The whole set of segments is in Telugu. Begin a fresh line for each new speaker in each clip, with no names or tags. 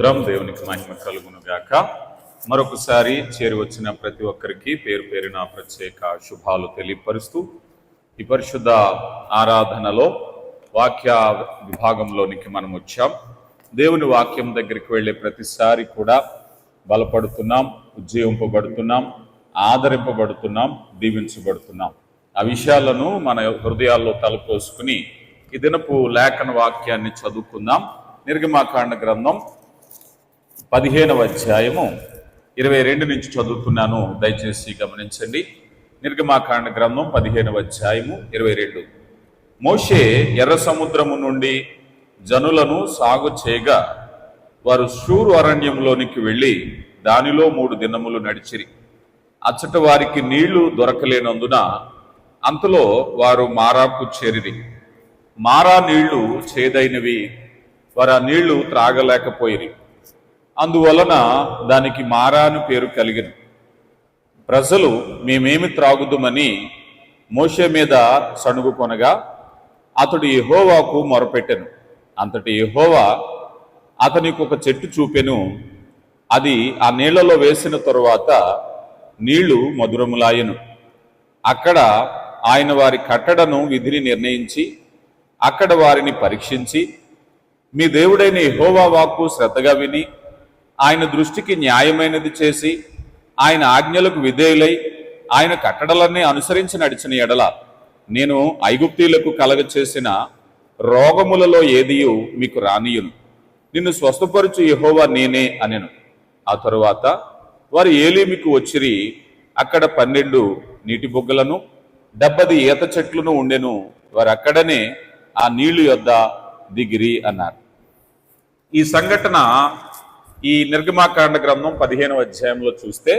దేవునికి మహిమ కలుగును గాక. మరొకసారి చేరి వచ్చిన ప్రతి ఒక్కరికి పేరు పేరున ప్రత్యేక శుభాలు తెలియపరుస్తూ ఈ పరిశుద్ధ ఆరాధనలో వాక్య విభాగంలోనికి మనం వచ్చాం. దేవుని వాక్యం దగ్గరికి వెళ్ళే ప్రతిసారి కూడా బలపడుతున్నాం, ఉజ్జీవింపబడుతున్నాం, ఆదరింపబడుతున్నాం, దీవించబడుతున్నాం. ఆ విషయాలను మన హృదయాల్లో తలపోసుకుని ఈ దినపు లేఖన వాక్యాన్ని చదువుకుందాం. నిర్గమాకాండ గ్రంథం 15వ అధ్యాయము 22 నుంచి చదువుతున్నాను, దయచేసి గమనించండి. నిర్గమాకాండ గ్రంథం 15వ అధ్యాయము 22. మోషే ఎర్ర సముద్రము నుండి జనులను సాగు చేయగా వారు షూరు అరణ్యంలోనికి వెళ్ళి దానిలో 3 దినములు నడిచిరి. అచ్చట వారికి నీళ్లు దొరకలేనందున అంతలో వారు మారాకు చేరిరి. మారా నీళ్లు చేదైనవి, వారు ఆ నీళ్లు త్రాగలేకపోయిరి. అందువలన దానికి మారా అని పేరు కలిగిన. ప్రజలు మేమేమి త్రాగుదుమని మోషే మీద సణుగు కొనగా అతడు యెహోవాకు మొరపెట్టెను. అంతటి యెహోవా అతనికి ఒక చెట్టు చూపెను. అది ఆ నీళ్లలో వేసిన తరువాత నీళ్లు మధురములాయెను. అక్కడ ఆయన వారి కట్టడను విధిని నిర్ణయించి అక్కడ వారిని పరీక్షించి, మీ దేవుడైన యెహోవా వాక్కు శ్రద్ధగా విని ఆయన దృష్టికి న్యాయమైనది చేసి ఆయన ఆజ్ఞలకు విధేయులై ఆయన కట్టడలన్నీ అనుసరించి నడిచిన ఎడల నేను ఐగుప్తీయులకు కలగ చేసిన రోగములలో ఏదియు మీకు రానియును. నిన్ను స్వస్థపరచు యెహోవా నేనే అనెను. ఆ తరువాత వారు ఏలీముకు వచ్చిరి. అక్కడ 12 నీటి బొగ్గలను 70 ఈత చెట్లను ఉండెను. వారు అక్కడనే ఆ నీళ్లు యొద్ద దిగిరి అన్నారు. ఈ సంఘటన ఈ నిర్గమాకాండ గ్రంథం 15వ అధ్యాయంలో చూస్తే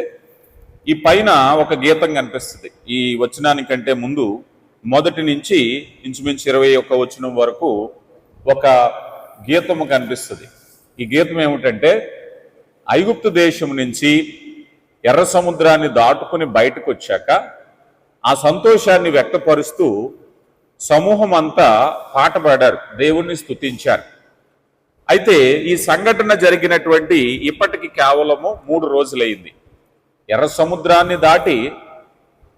ఈ పైన ఒక గీతం కనిపిస్తుంది. ఈ వచనానికంటే ముందు మొదటి నుంచి ఇంచుమించు 21 వచనం వరకు ఒక గీతము కనిపిస్తుంది. ఈ గీతం ఏమిటంటే, ఐగుప్తు దేశం నుంచి ఎర్ర సముద్రాన్ని దాటుకుని బయటకు వచ్చాక ఆ సంతోషాన్ని వ్యక్తపరుస్తూ సమూహం అంతా పాట పాడారు, దేవుణ్ణి స్తుతించారు. అయితే ఈ సంఘటన జరిగినటువంటి ఇప్పటికి కేవలము 3 రోజులైంది. ఎర్ర సముద్రాన్ని దాటి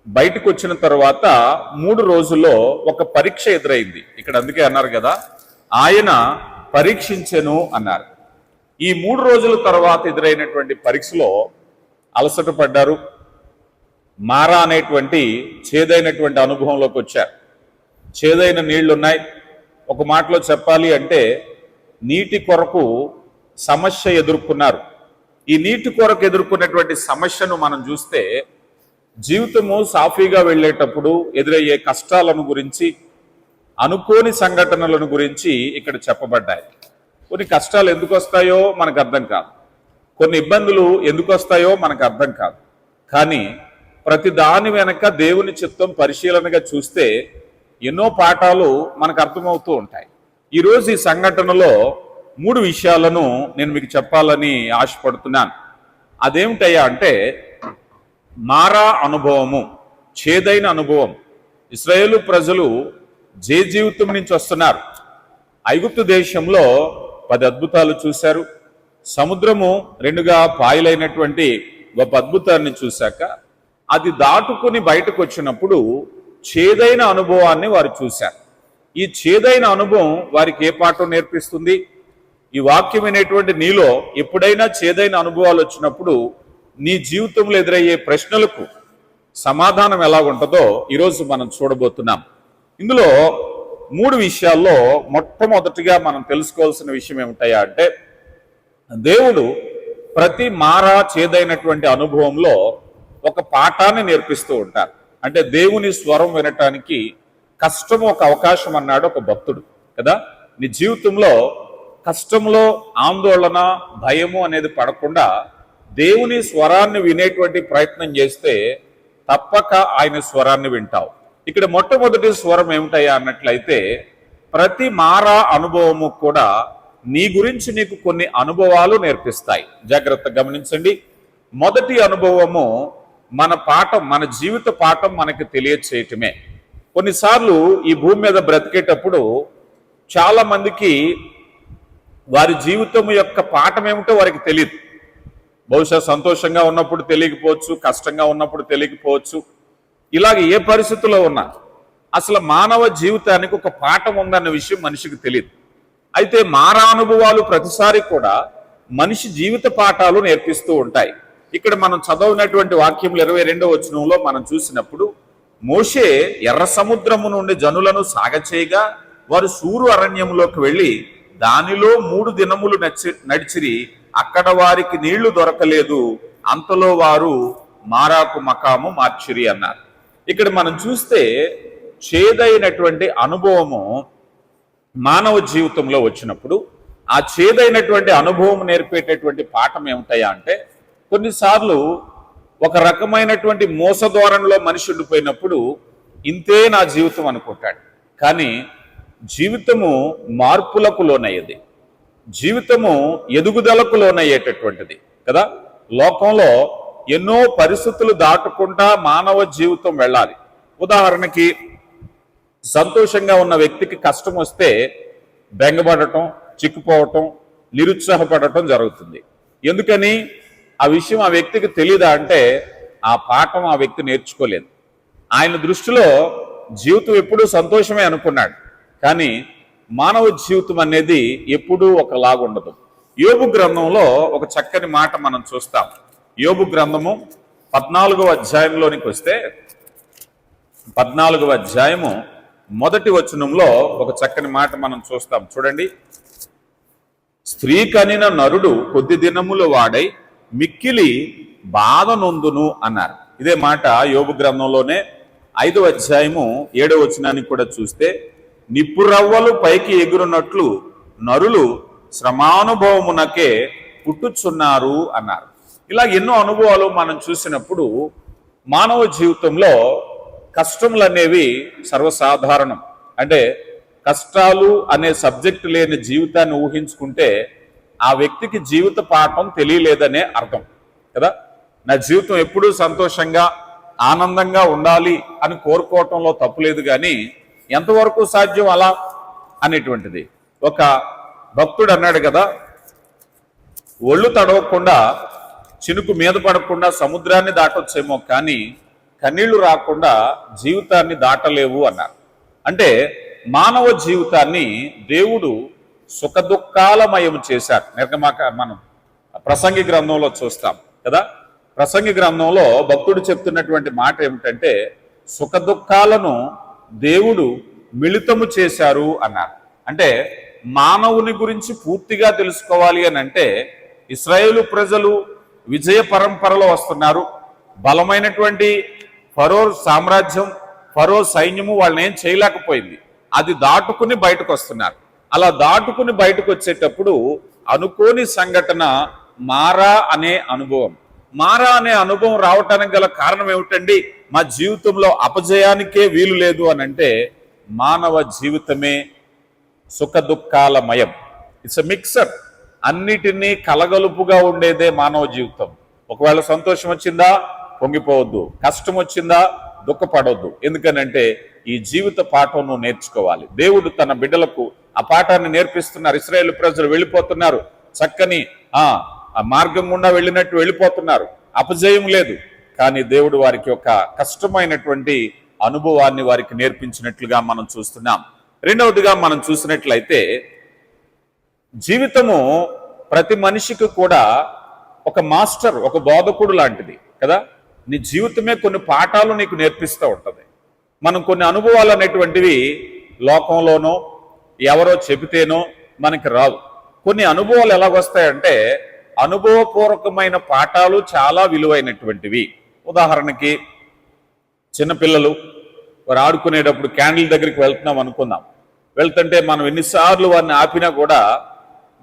బయటకు వచ్చిన తర్వాత 3 రోజుల్లో ఒక పరీక్ష ఎదురైంది. ఇక్కడ అందుకే అన్నారు కదా, ఆయన పరీక్షించెను అన్నారు. ఈ 3 రోజుల తర్వాత ఎదురైనటువంటి పరీక్షలో అలసట పడ్డారు. మారా అనేటువంటి చేదైనటువంటి అనుభవంలోకి వచ్చారు. చేదైన నీళ్లున్నాయి. ఒక మాటలో చెప్పాలి అంటే నీటి కొరకు సమస్య ఎదుర్కొన్నారు. ఈ నీటి కొరకు ఎదుర్కొన్నటువంటి సమస్యను మనం చూస్తే జీవితము సాఫీగా వెళ్ళేటప్పుడు ఎదురయ్యే కష్టాలను గురించి, అనుకోని సంఘటనలను గురించి ఇక్కడ చెప్పబడ్డాయి. కొన్ని కష్టాలు ఎందుకు వస్తాయో మనకు అర్థం కాదు, కొన్ని ఇబ్బందులు ఎందుకు వస్తాయో మనకు అర్థం కాదు. కానీ ప్రతి దాని వెనక దేవుని చిత్తం పరిశీలనగా చూస్తే ఎన్నో పాఠాలు మనకు అర్థమవుతూ ఉంటాయి. ఈరోజు ఈ సంఘటనలో 3 విషయాలను నేను మీకు చెప్పాలని ఆశపడుతున్నాను. అదేమిటయ్యా అంటే, మారా అనుభవము, చేదైన అనుభవం. ఇశ్రాయేలు ప్రజలు జీవితం నుంచి వస్తున్నారు. ఐగుప్తు దేశంలో 10 అద్భుతాలు చూశారు. సముద్రము 2గా పాయలైనటువంటి గొప్ప అద్భుతాన్ని చూశాక అది దాటుకుని బయటకు వచ్చినప్పుడు చేదైన అనుభవాన్ని వారు చూశారు. ఈ చేదైన అనుభవం వారికి ఏ పాఠం నేర్పిస్తుంది? ఈ వాక్యం అనేటువంటి నీలో ఎప్పుడైనా చేదైన అనుభవాలు వచ్చినప్పుడు నీ జీవితంలో ఎదురయ్యే ప్రశ్నలకు సమాధానం ఎలా ఉంటుందో ఈరోజు మనం చూడబోతున్నాం. ఇందులో 3 విషయాల్లో మొట్టమొదటిగా మనం తెలుసుకోవాల్సిన విషయం ఏమిటయ్యా అంటే, దేవుడు ప్రతి మారా చేదైనటువంటి అనుభవంలో ఒక పాఠాన్ని నేర్పిస్తూ ఉంటారు. అంటే దేవుని స్వరం వినటానికి కష్టము ఒక అవకాశం అన్నాడు ఒక భక్తుడు కదా. నీ జీవితంలో కష్టంలో ఆందోళన, భయము అనేది పడకుండా దేవుని స్వరాన్ని వినేటువంటి ప్రయత్నం చేస్తే తప్పక ఆయన స్వరాన్ని వింటావు. ఇక్కడ మొట్టమొదటి స్వరం ఏమిటయ్యా అన్నట్లయితే, ప్రతి మారా అనుభవము కూడా నీ గురించి నీకు కొన్ని అనుభవాలు నేర్పిస్తాయి. జాగ్రత్తగా గమనించండి. మొదటి అనుభవము మన పాఠం, మన జీవిత పాఠం మనకి తెలియచేయటమే. కొన్నిసార్లు ఈ భూమి మీద బ్రతికేటప్పుడు చాలా మందికి వారి జీవితం యొక్క పాఠం ఏమిటో వారికి తెలియదు. బహుశా సంతోషంగా ఉన్నప్పుడు తెలియకపోవచ్చు, కష్టంగా ఉన్నప్పుడు తెలియకపోవచ్చు. ఇలాగ ఏ పరిస్థితుల్లో ఉన్నా అసలు మానవ జీవితానికి ఒక పాఠం ఉందన్న విషయం మనిషికి తెలియదు. అయితే మారా అనుభవాలు ప్రతిసారి కూడా మనిషి జీవిత పాఠాలు నేర్పిస్తూ ఉంటాయి. ఇక్కడ మనం చదవనటువంటి వాక్యములు 22వ వచనంలో మనం చూసినప్పుడు, మోషే ఎర్ర సముద్రము నుండి జనులను సాగచేయగా వారు సూరు అరణ్యంలోకి వెళ్ళి దానిలో 3 దినములు నడిచిరి, అక్కడ వారికి నీళ్లు దొరకలేదు, అంతలో వారు మారాకు మకాము మార్చిరి అన్నారు. ఇక్కడ మనం చూస్తే చేదైనటువంటి అనుభవము మానవ జీవితంలో వచ్చినప్పుడు ఆ చేదైనటువంటి అనుభవం నేర్పేటటువంటి పాఠం ఏమిటయా అంటే, కొన్నిసార్లు ఒక రకమైనటువంటి మోసధోరణిలో మనిషి ఉండిపోయినప్పుడు ఇంతే నా జీవితం అనుకుంటాడు. కానీ జీవితము మార్పులకు లోనయ్యేది, జీవితము ఎదుగుదలకు లోనయ్యేటటువంటిది కదా. లోకంలో ఎన్నో పరిస్థితులు దాటుకుంటా మానవ జీవితం వెళ్ళాలి. ఉదాహరణకి సంతోషంగా ఉన్న వ్యక్తికి కష్టం వస్తే బెంగపడటం, చిక్కుపోవటం, నిరుత్సాహపడటం జరుగుతుంది. ఎందుకని? ఆ విషయం ఆ వ్యక్తికి తెలియదా అంటే ఆ పాఠం ఆ వ్యక్తి నేర్చుకోలేదు. ఆయన దృష్టిలో జీవితం ఎప్పుడూ సంతోషమే అనుకున్నాడు. కానీ మానవ జీవితం అనేది ఎప్పుడూ ఒకలాగుండదు. యోబు గ్రంథంలో ఒక చక్కని మాట మనం చూస్తాం. యోబు గ్రంథము 14వ అధ్యాయంలోనికి వస్తే 14వ అధ్యాయము 1వ వచనంలో ఒక చక్కని మాట మనం చూస్తాం. చూడండి, స్త్రీ కనిన నరుడు కొద్ది దినములు వాడై మిక్కిలి బాధ నొందును అన్నారు. ఇదే మాట యోబు గ్రంథంలోనే 5వ అధ్యాయము 7వ వచనాన్ని కూడా చూస్తే, నిప్పురవ్వలు పైకి ఎగురున్నట్లు నరులు శ్రమానుభవమునకే పుట్టుచున్నారు అన్నారు. ఇలా ఎన్నో అనుభవాలు మనం చూసినప్పుడు మానవ జీవితంలో కష్టములు అనేవి సర్వసాధారణం. అంటే కష్టాలు అనే సబ్జెక్టు లేని జీవితాన్ని ఊహించుకుంటే ఆ వ్యక్తికి జీవిత పాఠం తెలియలేదనే అర్థం కదా. నా జీవితం ఎప్పుడూ సంతోషంగా ఆనందంగా ఉండాలి అని కోరుకోవటంలో తప్పులేదు, కానీ ఎంతవరకు సాధ్యం అలా అనేటువంటిది. ఒక భక్తుడు అన్నాడు కదా, ఒళ్ళు తడవకుండా చినుకు మీద పడకుండా సముద్రాన్ని దాటొచ్చేమో కానీ కన్నీళ్లు రాకుండా జీవితాన్ని దాటలేవు అన్నారు. అంటే మానవ జీవితాన్ని దేవుడు సుఖదుఖాలమయం చేశారు. మనం ప్రసంగి గ్రంథంలో చూస్తాం కదా. ప్రసంగి గ్రంథంలో భక్తుడు చెప్తున్నటువంటి మాట ఏమిటంటే, సుఖదుఖాలను దేవుడు మిళితము చేశారు అన్నారు. అంటే మానవుని గురించి పూర్తిగా తెలుసుకోవాలి అని అంటే, ఇశ్రాయేలు ప్రజలు విజయ పరంపరలో వస్తున్నారు. బలమైనటువంటి ఫరో సామ్రాజ్యం, ఫరో సైన్యము వాళ్ళని ఏం చేయలేకపోయింది. అది దాటుకుని బయటకు వస్తున్నారు. అలా దాటుకుని బయటకు వచ్చేటప్పుడు అనుకోని సంఘటన మారా అనే అనుభవం. మారా అనే అనుభవం రావటానికి గల కారణం ఏమిటండి? మా జీవితంలో అపజయానికే వీలు లేదు అని అంటే, మానవ జీవితమే సుఖ దుఃఖాలమయం. It's a mixer. అన్నిటినీ కలగలుపుగా ఉండేదే మానవ జీవితం. ఒకవేళ సంతోషం వచ్చిందా పొంగిపోవద్దు, కష్టం వచ్చిందా దుఃఖపడవద్దు. ఎందుకనంటే ఈ జీవిత పాఠం నువ్వు నేర్చుకోవాలి. దేవుడు తన బిడ్డలకు ఆ పాఠాన్ని నేర్పిస్తున్నారు. ఇశ్రాయేలు ప్రజలు వెళ్ళిపోతున్నారు, చక్కని ఆ మార్గం గుండా వెళ్ళినట్టు వెళ్ళిపోతున్నారు, అపజయం లేదు. కానీ దేవుడు వారికి ఒక కష్టమైనటువంటి అనుభవాన్ని వారికి నేర్పించినట్లుగా మనం చూస్తున్నాం. రెండవదిగా మనం చూసినట్లయితే, జీవితము ప్రతి మనిషికి కూడా ఒక మాస్టర్, ఒక బోధకుడు లాంటిది కదా. నీ జీవితమే కొన్ని పాఠాలు నీకు నేర్పిస్తూ ఉంటుంది. మనం కొన్ని అనుభవాలు అనేటువంటివి లోకంలోనో ఎవరో చెబితేనో మనకి రావు. కొన్ని అనుభవాలు ఎలాగొస్తాయంటే, అనుభవపూర్వకమైన పాఠాలు చాలా విలువైనటువంటివి. ఉదాహరణకి చిన్నపిల్లలు వారు ఆడుకునేటప్పుడు క్యాండిల్ దగ్గరికి వెళ్తున్నాం అనుకుందాం. వెళ్తుంటే మనం ఎన్నిసార్లు వారిని ఆపినా కూడా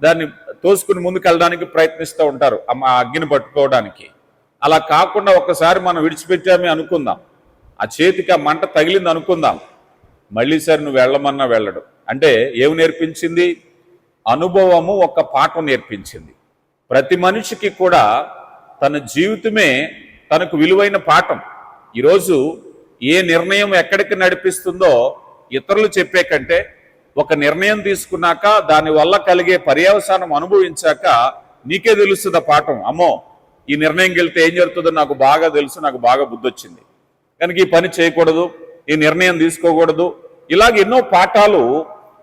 దాన్ని తోసుకుని ముందుకు వెళ్ళడానికి ప్రయత్నిస్తూ ఉంటారు, ఆ అగ్గిని పట్టుకోవడానికి. అలా కాకుండా ఒక్కసారి మనం విడిచిపెట్టామే అనుకుందాం, ఆ చేతికి ఆ మంట తగిలింది అనుకుందాం, మళ్ళీ సరే నువ్వు వెళ్ళమన్నా వెళ్ళడు. అంటే ఏమి నేర్పించింది? అనుభవము ఒక పాఠం నేర్పించింది. ప్రతి మనిషికి కూడా తన జీవితమే తనకు విలువైన పాఠం. ఈరోజు ఏ నిర్ణయం ఎక్కడికి నడిపిస్తుందో ఇతరులు చెప్పే కంటే ఒక నిర్ణయం తీసుకున్నాక దానివల్ల కలిగే పర్యవసానం అనుభవించాక నీకే తెలుస్తుంది ఆ పాఠం. అమ్మో, ఈ నిర్ణయంకి వెళ్తే ఏం జరుగుతుందో నాకు బాగా తెలుసు, నాకు బాగా బుద్ధి వచ్చింది, కనుక ఈ పని చేయకూడదు, ఈ నిర్ణయం తీసుకోకూడదు. ఇలాగ ఎన్నో పాఠాలు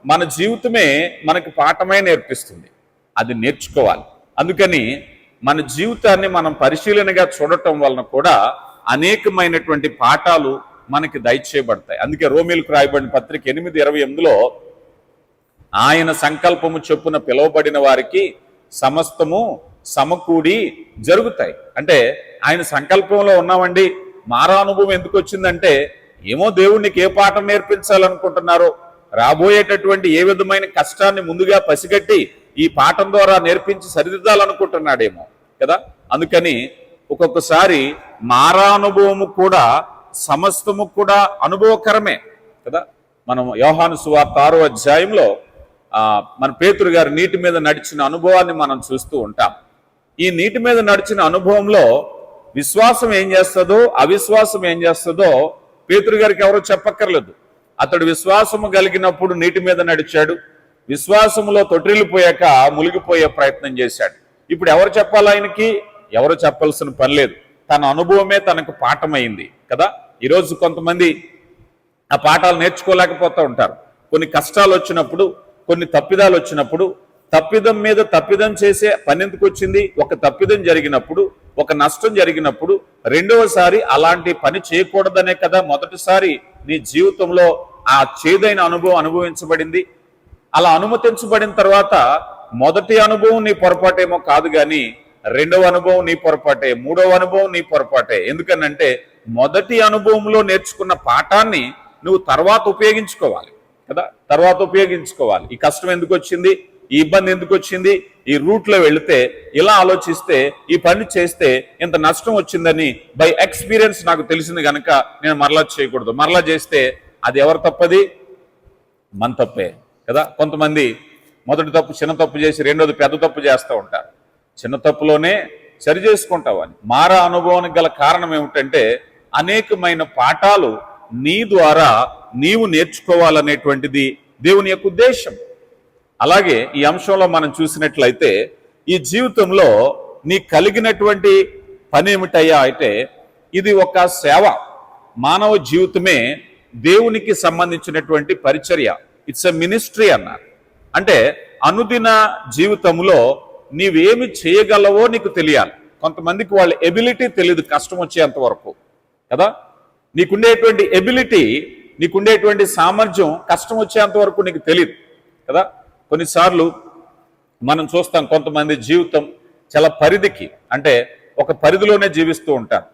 మన జీవితమే మనకి పాఠమే నేర్పిస్తుంది. అది నేర్చుకోవాలి. అందుకని మన జీవితాన్ని మనం పరిశీలనగా చూడటం వలన కూడా అనేకమైనటువంటి పాఠాలు మనకి దయచేయబడతాయి. అందుకే రోమీలకు రాయబడిన పత్రిక 8:28లో ఆయన సంకల్పము చొప్పున పిలువబడిన వారికి సమస్తము సమకూడి జరుగుతాయి. అంటే ఆయన సంకల్పంలో ఉన్నామండి. మారా అనుభవం ఎందుకు వచ్చిందంటే, ఏమో దేవుడికి ఏ పాఠం నేర్పించాలనుకుంటున్నారో, రాబోయేటటువంటి ఏ విధమైన కష్టాన్ని ముందుగా పసిగట్టి ఈ పాఠం ద్వారా నేర్పించి సరిదిద్దాలనుకుంటున్నాడేమో కదా. అందుకని ఒక్కొక్కసారి మారా అనుభవము కూడా సమస్తము కూడా అనుభవకరమే కదా. మనం యోహాను సువార్త 6వ అధ్యాయంలో మన పేతురు గారు నీటి మీద నడిచిన అనుభవాన్ని మనం చూస్తూ ఉంటాం. ఈ నీటి మీద నడిచిన అనుభవంలో విశ్వాసం ఏం చేస్తుందో, అవిశ్వాసం ఏం చేస్తుందో పేతురు గారికి ఎవరో చెప్పక్కర్లేదు. అతడు విశ్వాసము కలిగినప్పుడు నీటి మీద నడిచాడు, విశ్వాసములో తొట్టిల్లిపోయాక మునిగిపోయే ప్రయత్నం చేశాడు. ఇప్పుడు ఎవరు చెప్పాలి ఆయనకి? ఎవరు చెప్పాల్సిన పని లేదు. తన అనుభవమే తనకు పాఠమైంది కదా. ఈరోజు కొంతమంది ఆ పాఠాలు నేర్చుకోలేకపోతూ ఉంటారు. కొన్ని కష్టాలు వచ్చినప్పుడు, కొన్ని తప్పిదాలు వచ్చినప్పుడు, తప్పిదం మీద తప్పిదం చేసే పని ఎందుకు వచ్చింది? ఒక తప్పిదం జరిగినప్పుడు, ఒక నష్టం జరిగినప్పుడు రెండవసారి అలాంటి పని చేయకూడదనే కదా మొదటిసారి నీ జీవితంలో ఆ చేదైన అనుభవం అనుభవించబడింది. అలా అనుమతించబడిన తర్వాత మొదటి అనుభవం నీ పొరపాటేమో కాదు, కానీ రెండవ అనుభవం నీ పొరపాటే, మూడవ అనుభవం నీ పొరపాటే. ఎందుకనంటే మొదటి అనుభవంలో నేర్చుకున్న పాఠాన్ని నువ్వు తర్వాత ఉపయోగించుకోవాలి కదా. తర్వాత ఉపయోగించుకోవాలి. ఈ కష్టం ఎందుకు వచ్చింది, ఈ ఇబ్బంది ఎందుకు వచ్చింది, ఈ రూట్లో వెళితే ఇలా ఆలోచిస్తే, ఈ పని చేస్తే ఇంత నష్టం వచ్చిందని బై ఎక్స్పీరియన్స్ నాకు తెలిసింది కనుక నేను మరలా చేయకూడదు. మరలా చేస్తే అది ఎవరు తప్పది? మన తప్పే కదా. కొంతమంది మొదటి తప్పు చిన్న తప్పు చేసి రెండోది పెద్ద తప్పు చేస్తూ ఉంటారు. చిన్న తప్పులోనే సరి చేసుకుంటావని. మారా అనుభవానికి గల కారణం ఏమిటంటే అనేకమైన పాఠాలు నీ ద్వారా నీవు నేర్చుకోవాలనేటువంటిది దేవుని యొక్క ఉద్దేశం. అలాగే ఈ అంశంలో మనం చూసినట్లయితే ఈ జీవితంలో నీ కలిగినటువంటి పని ఏమిటయ్యా అంటే ఇది ఒక సేవ. మానవ జీవితమే దేవునికి సంబంధించినటువంటి పరిచర్య. ఇట్స్ ఎ మినిస్ట్రీ అన్నారు. అంటే అనుదిన జీవితంలో నీవేమి చేయగలవో నీకు తెలియాలి. కొంతమందికి వాళ్ళ ఎబిలిటీ తెలియదు కష్టం వచ్చేంత వరకు కదా. నీకుండేటువంటి ఎబిలిటీ, నీకుండేటువంటి సామర్థ్యం కష్టం వచ్చేంత వరకు నీకు తెలియదు కదా. కొన్నిసార్లు మనం చూస్తాం కొంతమంది జీవితం చాలా పరిధికి, అంటే ఒక పరిధిలోనే జీవిస్తూ ఉంటారు.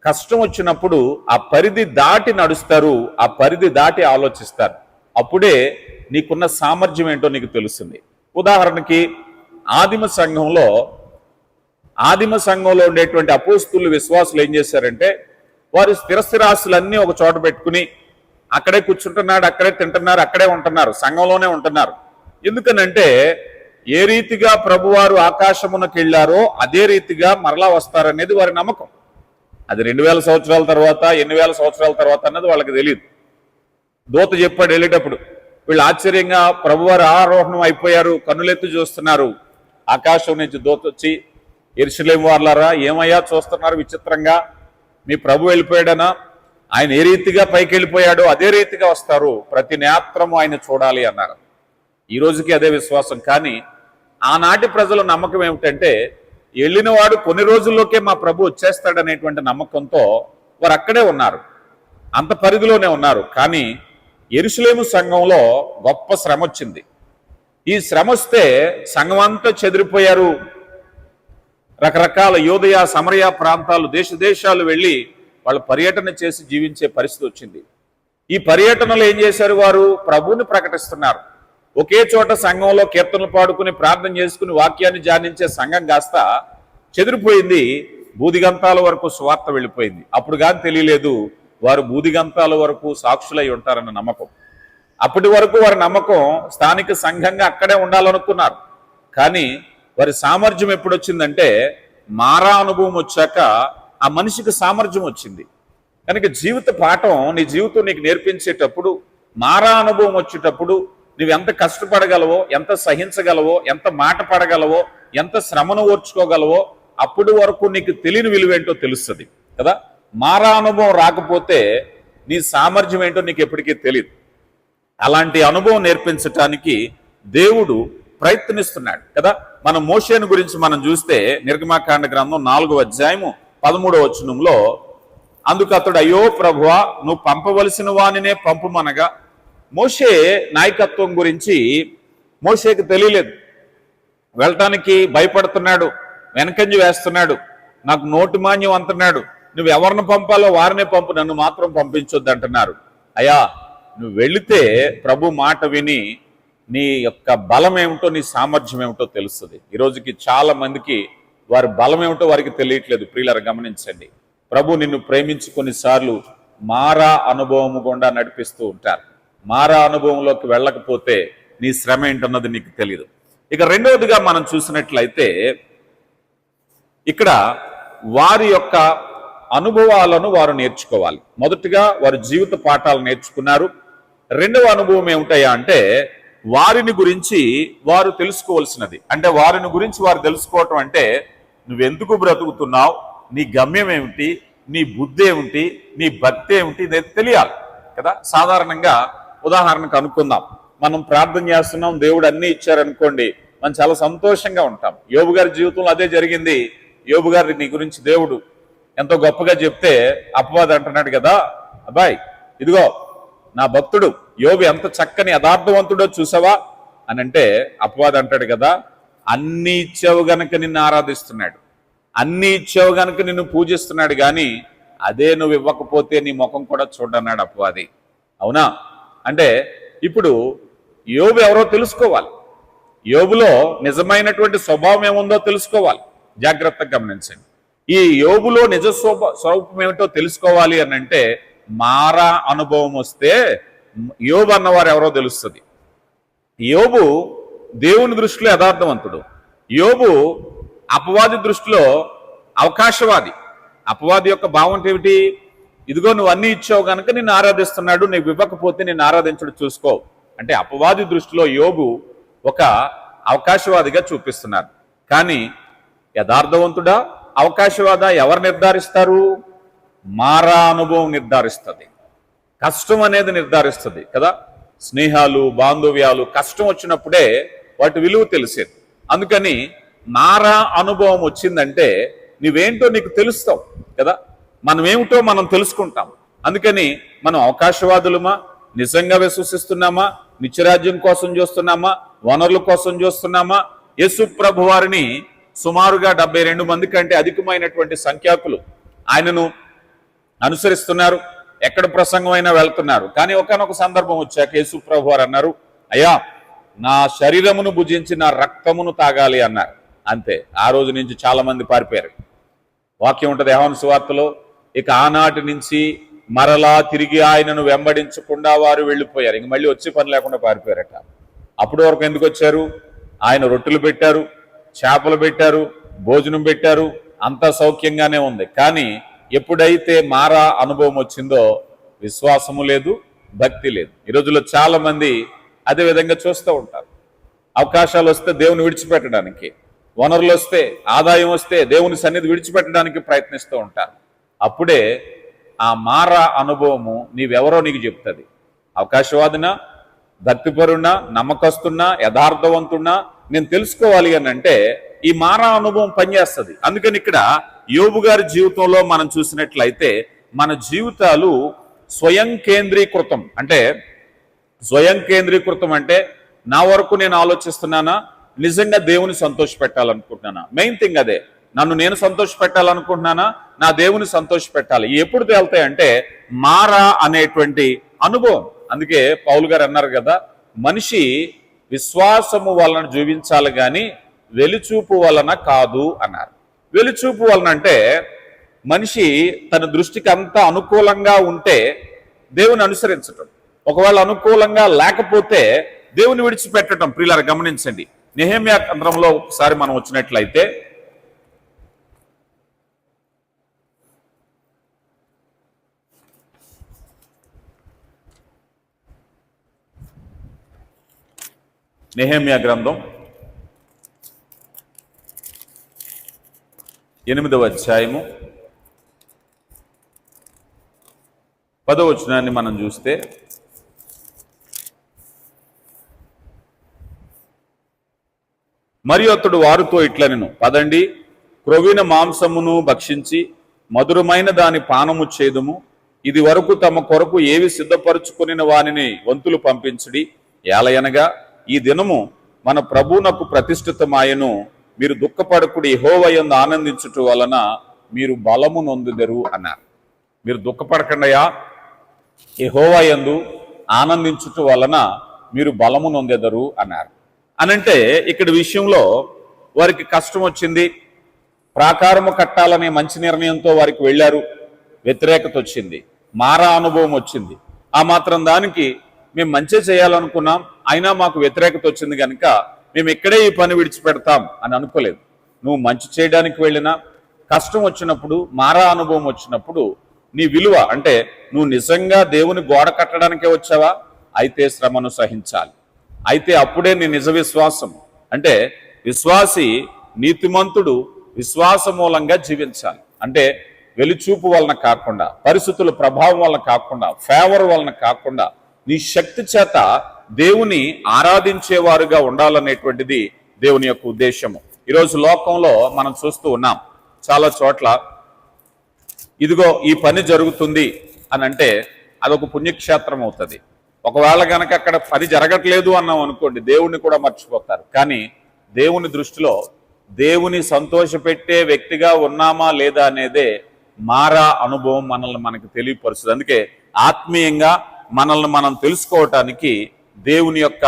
కష్టం వచ్చినప్పుడు ఆ పరిధి దాటి నడుస్తారు, ఆ పరిధి దాటి ఆలోచిస్తారు. అప్పుడే నీకున్న సామర్థ్యం ఏంటో నీకు తెలుస్తుంది. ఉదాహరణకి ఆదిమ సంఘంలో ఉండేటువంటి అపోస్తులు, విశ్వాసులు ఏం చేశారంటే వారి స్థిరాస్తులన్నీ ఒక చోట పెట్టుకుని అక్కడే కూర్చుంటున్నాడు, అక్కడే తింటున్నారు, అక్కడే ఉంటున్నారు, సంఘంలోనే ఉంటున్నారు. ఎందుకనంటే ఏ రీతిగా ప్రభువారు ఆకాశమునకు వెళ్ళారో అదే రీతిగా మరలా వస్తారనేది వారి నమ్మకం. అది 2000 సంవత్సరాల తర్వాత, ఎన్ని వేల సంవత్సరాల తర్వాత అన్నది వాళ్ళకి తెలియదు. దూత చెప్పాడు వెళ్ళేటప్పుడు, వీళ్ళు ఆశ్చర్యంగా ప్రభువారు ఆరోహణం అయిపోయారు, కన్నులెత్తి చూస్తున్నారు. ఆకాశం నుంచి దూత వచ్చి, యెరూషలేము వారలారా ఏమయ్యా చూస్తున్నారు విచిత్రంగా, మీ ప్రభు వెళ్ళిపోయాడనా? ఆయన ఏ రీతిగా పైకి వెళ్ళిపోయాడో అదే రీతిగా వస్తారు, ప్రతి నేత్రము ఆయన చూడాలి అన్నారు. ఈ రోజుకి అదే విశ్వాసం. కానీ ఆనాటి ప్రజల నమ్మకం ఏమిటంటే వెళ్ళినవాడు కొన్ని రోజుల్లోకే మా ప్రభు వచ్చేస్తాడనేటువంటి నమ్మకంతో వారు అక్కడే ఉన్నారు, అంత పరిధిలోనే ఉన్నారు. కానీ యెరూషలేము సంఘంలో గొప్ప శ్రమ వచ్చింది. ఈ శ్రమ వస్తే సంఘం అంతా చెదిరిపోయారు. రకరకాల యూదయ, సమరయ ప్రాంతాలు, దేశాలు వెళ్ళి వాళ్ళు పర్యటన చేసి జీవించే పరిస్థితి వచ్చింది. ఈ పర్యటనలో ఏం చేశారు? వారు ప్రభువుని ప్రకటిస్తున్నారు. ఒకే చోట సంఘంలో కీర్తనలు పాడుకుని ప్రార్థన చేసుకుని వాక్యాన్ని ధ్యానించే సంఘం కాస్త చెదిరిపోయింది. బూదిగంతాల వరకు సువార్త వెళ్ళిపోయింది. అప్పుడు కానీ తెలియలేదు వారు బూదిగంతాల వరకు సాక్షులై ఉంటారన్న నమ్మకం. అప్పటి వరకు వారి నమ్మకం స్థానిక సంఘంగా అక్కడే ఉండాలనుకున్నారు. కానీ వారి సామర్థ్యం ఎప్పుడు వచ్చిందంటే మారా అనుభవం వచ్చాక ఆ మనిషికి సామర్థ్యం వచ్చింది. కనుక జీవిత పాఠం నీ జీవితం నీకు నేర్పించేటప్పుడు, మారా అనుభవం వచ్చేటప్పుడు నువ్వు ఎంత కష్టపడగలవో, ఎంత సహించగలవో, ఎంత మాట పడగలవో, ఎంత శ్రమను ఓర్చుకోగలవో అప్పుడు వరకు నీకు తెలియని విలువేంటో తెలుస్తుంది కదా. మారా అనుభవం రాకపోతే నీ సామర్థ్యం ఏంటో నీకు ఎప్పటికీ తెలియదు. అలాంటి అనుభవం నేర్పించటానికి దేవుడు ప్రయత్నిస్తున్నాడు కదా. మనం మోషేను గురించి మనం చూస్తే నిర్గమాకాండ గ్రంథం 4వ అధ్యాయము 13వ వచనంలో, అందుకు అతడు, అయ్యో ప్రభువా, నువ్వు పంపవలసిన వానినే పంపుమనగా, మోషే నాయకత్వం గురించి మోషేకి తెలియలేదు. వెళ్ళటానికి భయపడుతున్నాడు, వెనకంజి వేస్తున్నాడు, నాకు నోటి మాన్యం అంటున్నాడు. నువ్వు ఎవరిని పంపాలో వారినే పంపు, నన్ను మాత్రం పంపించొద్దు అంటున్నారు. అయ్యా, నువ్వు వెళితే ప్రభు మాట విని నీ యొక్క బలం ఏమిటో, నీ సామర్థ్యం ఏమిటో తెలుస్తుంది. ఈరోజుకి చాలా మందికి వారి బలం ఏమిటో వారికి తెలియట్లేదు. ప్రియులారా గమనించండి, ప్రభు నిన్ను ప్రేమించి కొన్నిసార్లు మారా అనుభవం గుండా నడిపిస్తూ ఉంటారు. మారా అనుభవంలోకి వెళ్ళకపోతే నీ శ్రమ ఏంటన్నది నీకు తెలియదు. ఇక రెండవదిగా మనం చూసినట్లయితే ఇక్కడ వారి యొక్క అనుభవాలను వారు నేర్చుకోవాలి. మొదటిగా వారి జీవిత పాఠాలు నేర్చుకున్నారు. రెండవ అనుభవం ఏమిటయా అంటే వారిని గురించి వారు తెలుసుకోవాల్సినది. అంటే వారిని గురించి వారు తెలుసుకోవటం అంటే నువ్వెందుకు బ్రతుకుతున్నావు, నీ గమ్యం ఏమిటి, నీ బుద్ధి ఏమిటి, నీ భక్తి ఏమిటి, ఇది తెలియాలి కదా. సాధారణంగా ఉదాహరణకు అనుకుందాం, మనం ప్రార్థన చేస్తున్నాం, దేవుడు అన్ని ఇచ్చారనుకోండి, మనం చాలా సంతోషంగా ఉంటాం. యోబు గారి జీవితంలో అదే జరిగింది. యోబు గారి నీ గురించి దేవుడు ఎంతో గొప్పగా చెప్తే అపవాది అంటున్నాడు కదా, అబ్బాయి ఇదిగో నా భక్తుడు యోబు ఎంత చక్కని యథార్థవంతుడో చూసావా అని అంటే, అపవాది అంటాడు కదా, అన్ని ఇచ్చావు గనక నిన్ను ఆరాధిస్తున్నాడు, అన్ని ఇచ్చావు గనక నిన్ను పూజిస్తున్నాడు, కానీ అదే నువ్వు ఇవ్వకపోతే నీ ముఖం కూడా చూడన్నాడు అపవాది. అవునా? అంటే ఇప్పుడు యోబు ఎవరో తెలుసుకోవాలి, యోబులో నిజమైనటువంటి స్వభావం ఏముందో తెలుసుకోవాలి. జాగ్రత్తగా గమనించండి. ఈ యోబులో నిజ స్వరూపం ఏమిటో తెలుసుకోవాలి అని అంటే మారా అనుభవం వస్తే యోబు అన్నవారు ఎవరో తెలుస్తుంది. యోబు దేవుని దృష్టిలో యథార్థవంతుడు, యోబు అపవాది దృష్టిలో అవకాశవాది. అపవాది యొక్క భావం ఏమిటి? ఇదిగో నువ్వు అన్ని ఇచ్చావు కనుక నిన్ను ఆరాధిస్తున్నాడు, నువ్వు ఇవ్వకపోతే నిన్ను ఆరాధించడు చూసుకో అంటే అపవాది దృష్టిలో యోబు ఒక అవకాశవాదిగా చూపిస్తున్నారు. కానీ యథార్థవంతుడా అవకాశవాద ఎవరు నిర్ధారిస్తారు? మారా అనుభవం నిర్ధారిస్తుంది, కష్టం అనేది నిర్ధారిస్తుంది కదా. స్నేహాలు, బాంధవ్యాలు కష్టం వచ్చినప్పుడే వాటి విలువ తెలిసేది. అందుకని మారా అనుభవం వచ్చిందంటే నువ్వేంటో నీకు తెలుస్తావు కదా, మనమేమిటో మనం తెలుసుకుంటాం. అందుకని మనం అవకాశవాదులమా, నిజంగా విశ్వసిస్తున్నామా, నిత్యరాజ్యం కోసం చూస్తున్నామా, వనరుల కోసం చూస్తున్నామా? యేసు ప్రభు వారిని సుమారుగా 72 మంది కంటే అధికమైనటువంటి సంఖ్యాకులు ఆయనను అనుసరిస్తున్నారు, ఎక్కడ ప్రసంగం అయినా వెళ్తున్నారు. కానీ ఒకనొక సందర్భం వచ్చాక యేసు ప్రభు వారు అన్నారు, అయ్యా నా శరీరమును భుజించి నా రక్తమును తాగాలి అన్నారు. అంతే, ఆ రోజు నుంచి చాలా మంది పారిపోయారు. వాక్యం ఉంటుంది యోహాను సువార్తలో, ఇక ఆనాటి నుంచి మరలా తిరిగి ఆయనను వెంబడించకుండా వారు వెళ్ళిపోయారు. ఇంక మళ్ళీ వచ్చే పని లేకుండా పారిపోయారట. అప్పటి వరకు ఎందుకు వచ్చారు? ఆయన రొట్టెలు పెట్టారు, చేపలు పెట్టారు, భోజనం పెట్టారు, అంతా సౌఖ్యంగానే ఉంది. కానీ ఎప్పుడైతే మారా అనుభవం వచ్చిందో విశ్వాసము లేదు, భక్తి లేదు. ఈ రోజుల్లో చాలా మంది అదే విధంగా చూస్తూ ఉంటారు. అవకాశాలు వస్తే దేవుని విడిచిపెట్టడానికి, వనరులు వస్తే, ఆదాయం వస్తే దేవుని సన్నిధి విడిచిపెట్టడానికి ప్రయత్నిస్తూ ఉంటారు. అప్పుడే ఆ మారా అనుభవము నీవెవరో నీకు చెప్తుంది. అవకాశవాదినా, భక్తిపరున్నా, నమ్మకస్తున్నా, యథార్థవంతున్నా నేను తెలుసుకోవాలి అని అంటే ఈ మారా అనుభవం పనిచేస్తుంది. అందుకని ఇక్కడ యోబు గారి జీవితంలో మనం చూసినట్లయితే మన జీవితాలు స్వయం కేంద్రీకృతం. అంటే స్వయం కేంద్రీకృతం అంటే నా వరకు నేను ఆలోచిస్తున్నానా, నిజంగా దేవుని సంతోష పెట్టాలనుకుంటున్నానా? మెయిన్ థింగ్ అదే. నన్ను నేను సంతోష పెట్టాలనుకుంటున్నానా, నా దేవుని సంతోష పెట్టాలి. ఎప్పుడు తేలుతాయంటే మారా అనేటువంటి అనుభవం. అందుకే పౌలు గారు అన్నారు కదా, మనిషి విశ్వాసము వలన జీవించాలి కానీ వెలిచూపు వలన కాదు అన్నారు. వెలిచూపు వలన అంటే మనిషి తన దృష్టికి అంతా అనుకూలంగా ఉంటే దేవుని అనుసరించటం, ఒకవేళ అనుకూలంగా లేకపోతే దేవుని విడిచిపెట్టడం. ప్రియులారా గమనించండి, నెహెమ్యా గ్రంథంలో ఒకసారి మనం వచ్చినట్లయితే నెహెమ్యా గ్రంథం 8వ అధ్యాయము 10వ వచనాన్ని మనం చూస్తే, మరియు అతడు వారితో ఇట్లనెను, పదండి, క్రొవ్విన మాంసమును భక్షించి మధురమైన దాని పానము చేదుము. ఇది వరకు తమ కొరకు ఏవి సిద్ధపరచుకుని వానిని వంతులు పంపించుడి. ఏలయనగా ఈ దినము మన ప్రభువునకు ప్రతిష్ఠితమాయను. మీరు దుఃఖపడకుడి, యెహోవా యందు ఆనందించుట వలన మీరు బలము నొందుదరు అన్నారు. మీరు దుఃఖపడకండియా, యెహోవా యందు ఆనందించుట వలన మీరు బలము నొందెదరు అన్నారు. అనంటే ఇక్కడ విషయంలో వారికి కష్టం వచ్చింది. ప్రాకారము కట్టాలనే మంచి నిర్ణయంతో వారికి వెళ్ళారు, వ్యతిరేకత వచ్చింది, మారా అనుభవం వచ్చింది. ఆ మాత్రం దానికి మేము మంచి చేయాలనుకున్నాం, అయినా మాకు వ్యతిరేకత వచ్చింది కనుక మేము ఇక్కడే ఈ పని విడిచిపెడతాం అని అనుకోలేదు. నువ్వు మంచి చేయడానికి వెళ్ళినా కష్టం వచ్చినప్పుడు, మారా అనుభవం వచ్చినప్పుడు నీ విలువ అంటే నువ్వు నిజంగా దేవుని గోడ కట్టడానికే వచ్చావా, అయితే శ్రమను సహించాలి. అయితే అప్పుడే నీ నిజ విశ్వాసం అంటే విశ్వాసి నీతిమంతుడు విశ్వాస మూలంగా జీవించాలి. అంటే వెలుచూపు వలన కాకుండా, పరిస్థితుల ప్రభావం వలన కాకుండా, ఫేవర్ వలన కాకుండా నీ శక్తి చేత దేవుని ఆరాధించేవారుగా ఉండాలనేటువంటిది దేవుని యొక్క ఉద్దేశము. ఈరోజు లోకంలో మనం చూస్తూ ఉన్నాం, చాలా చోట్ల ఇదిగో ఈ పని జరుగుతుంది అని అంటే అదొక పుణ్యక్షేత్రం అవుతుంది. ఒకవేళ కనుక అక్కడ పని జరగట్లేదు అన్నాం అనుకోండి, దేవుణ్ణి కూడా మర్చిపోతారు. కానీ దేవుని దృష్టిలో దేవుని సంతోషపెట్టే వ్యక్తిగా ఉన్నామా లేదా అనేదే మారా అనుభవం మనకి తెలియపరుస్తుంది. అందుకే ఆత్మీయంగా మనల్ని మనం తెలుసుకోవటానికి దేవుని యొక్క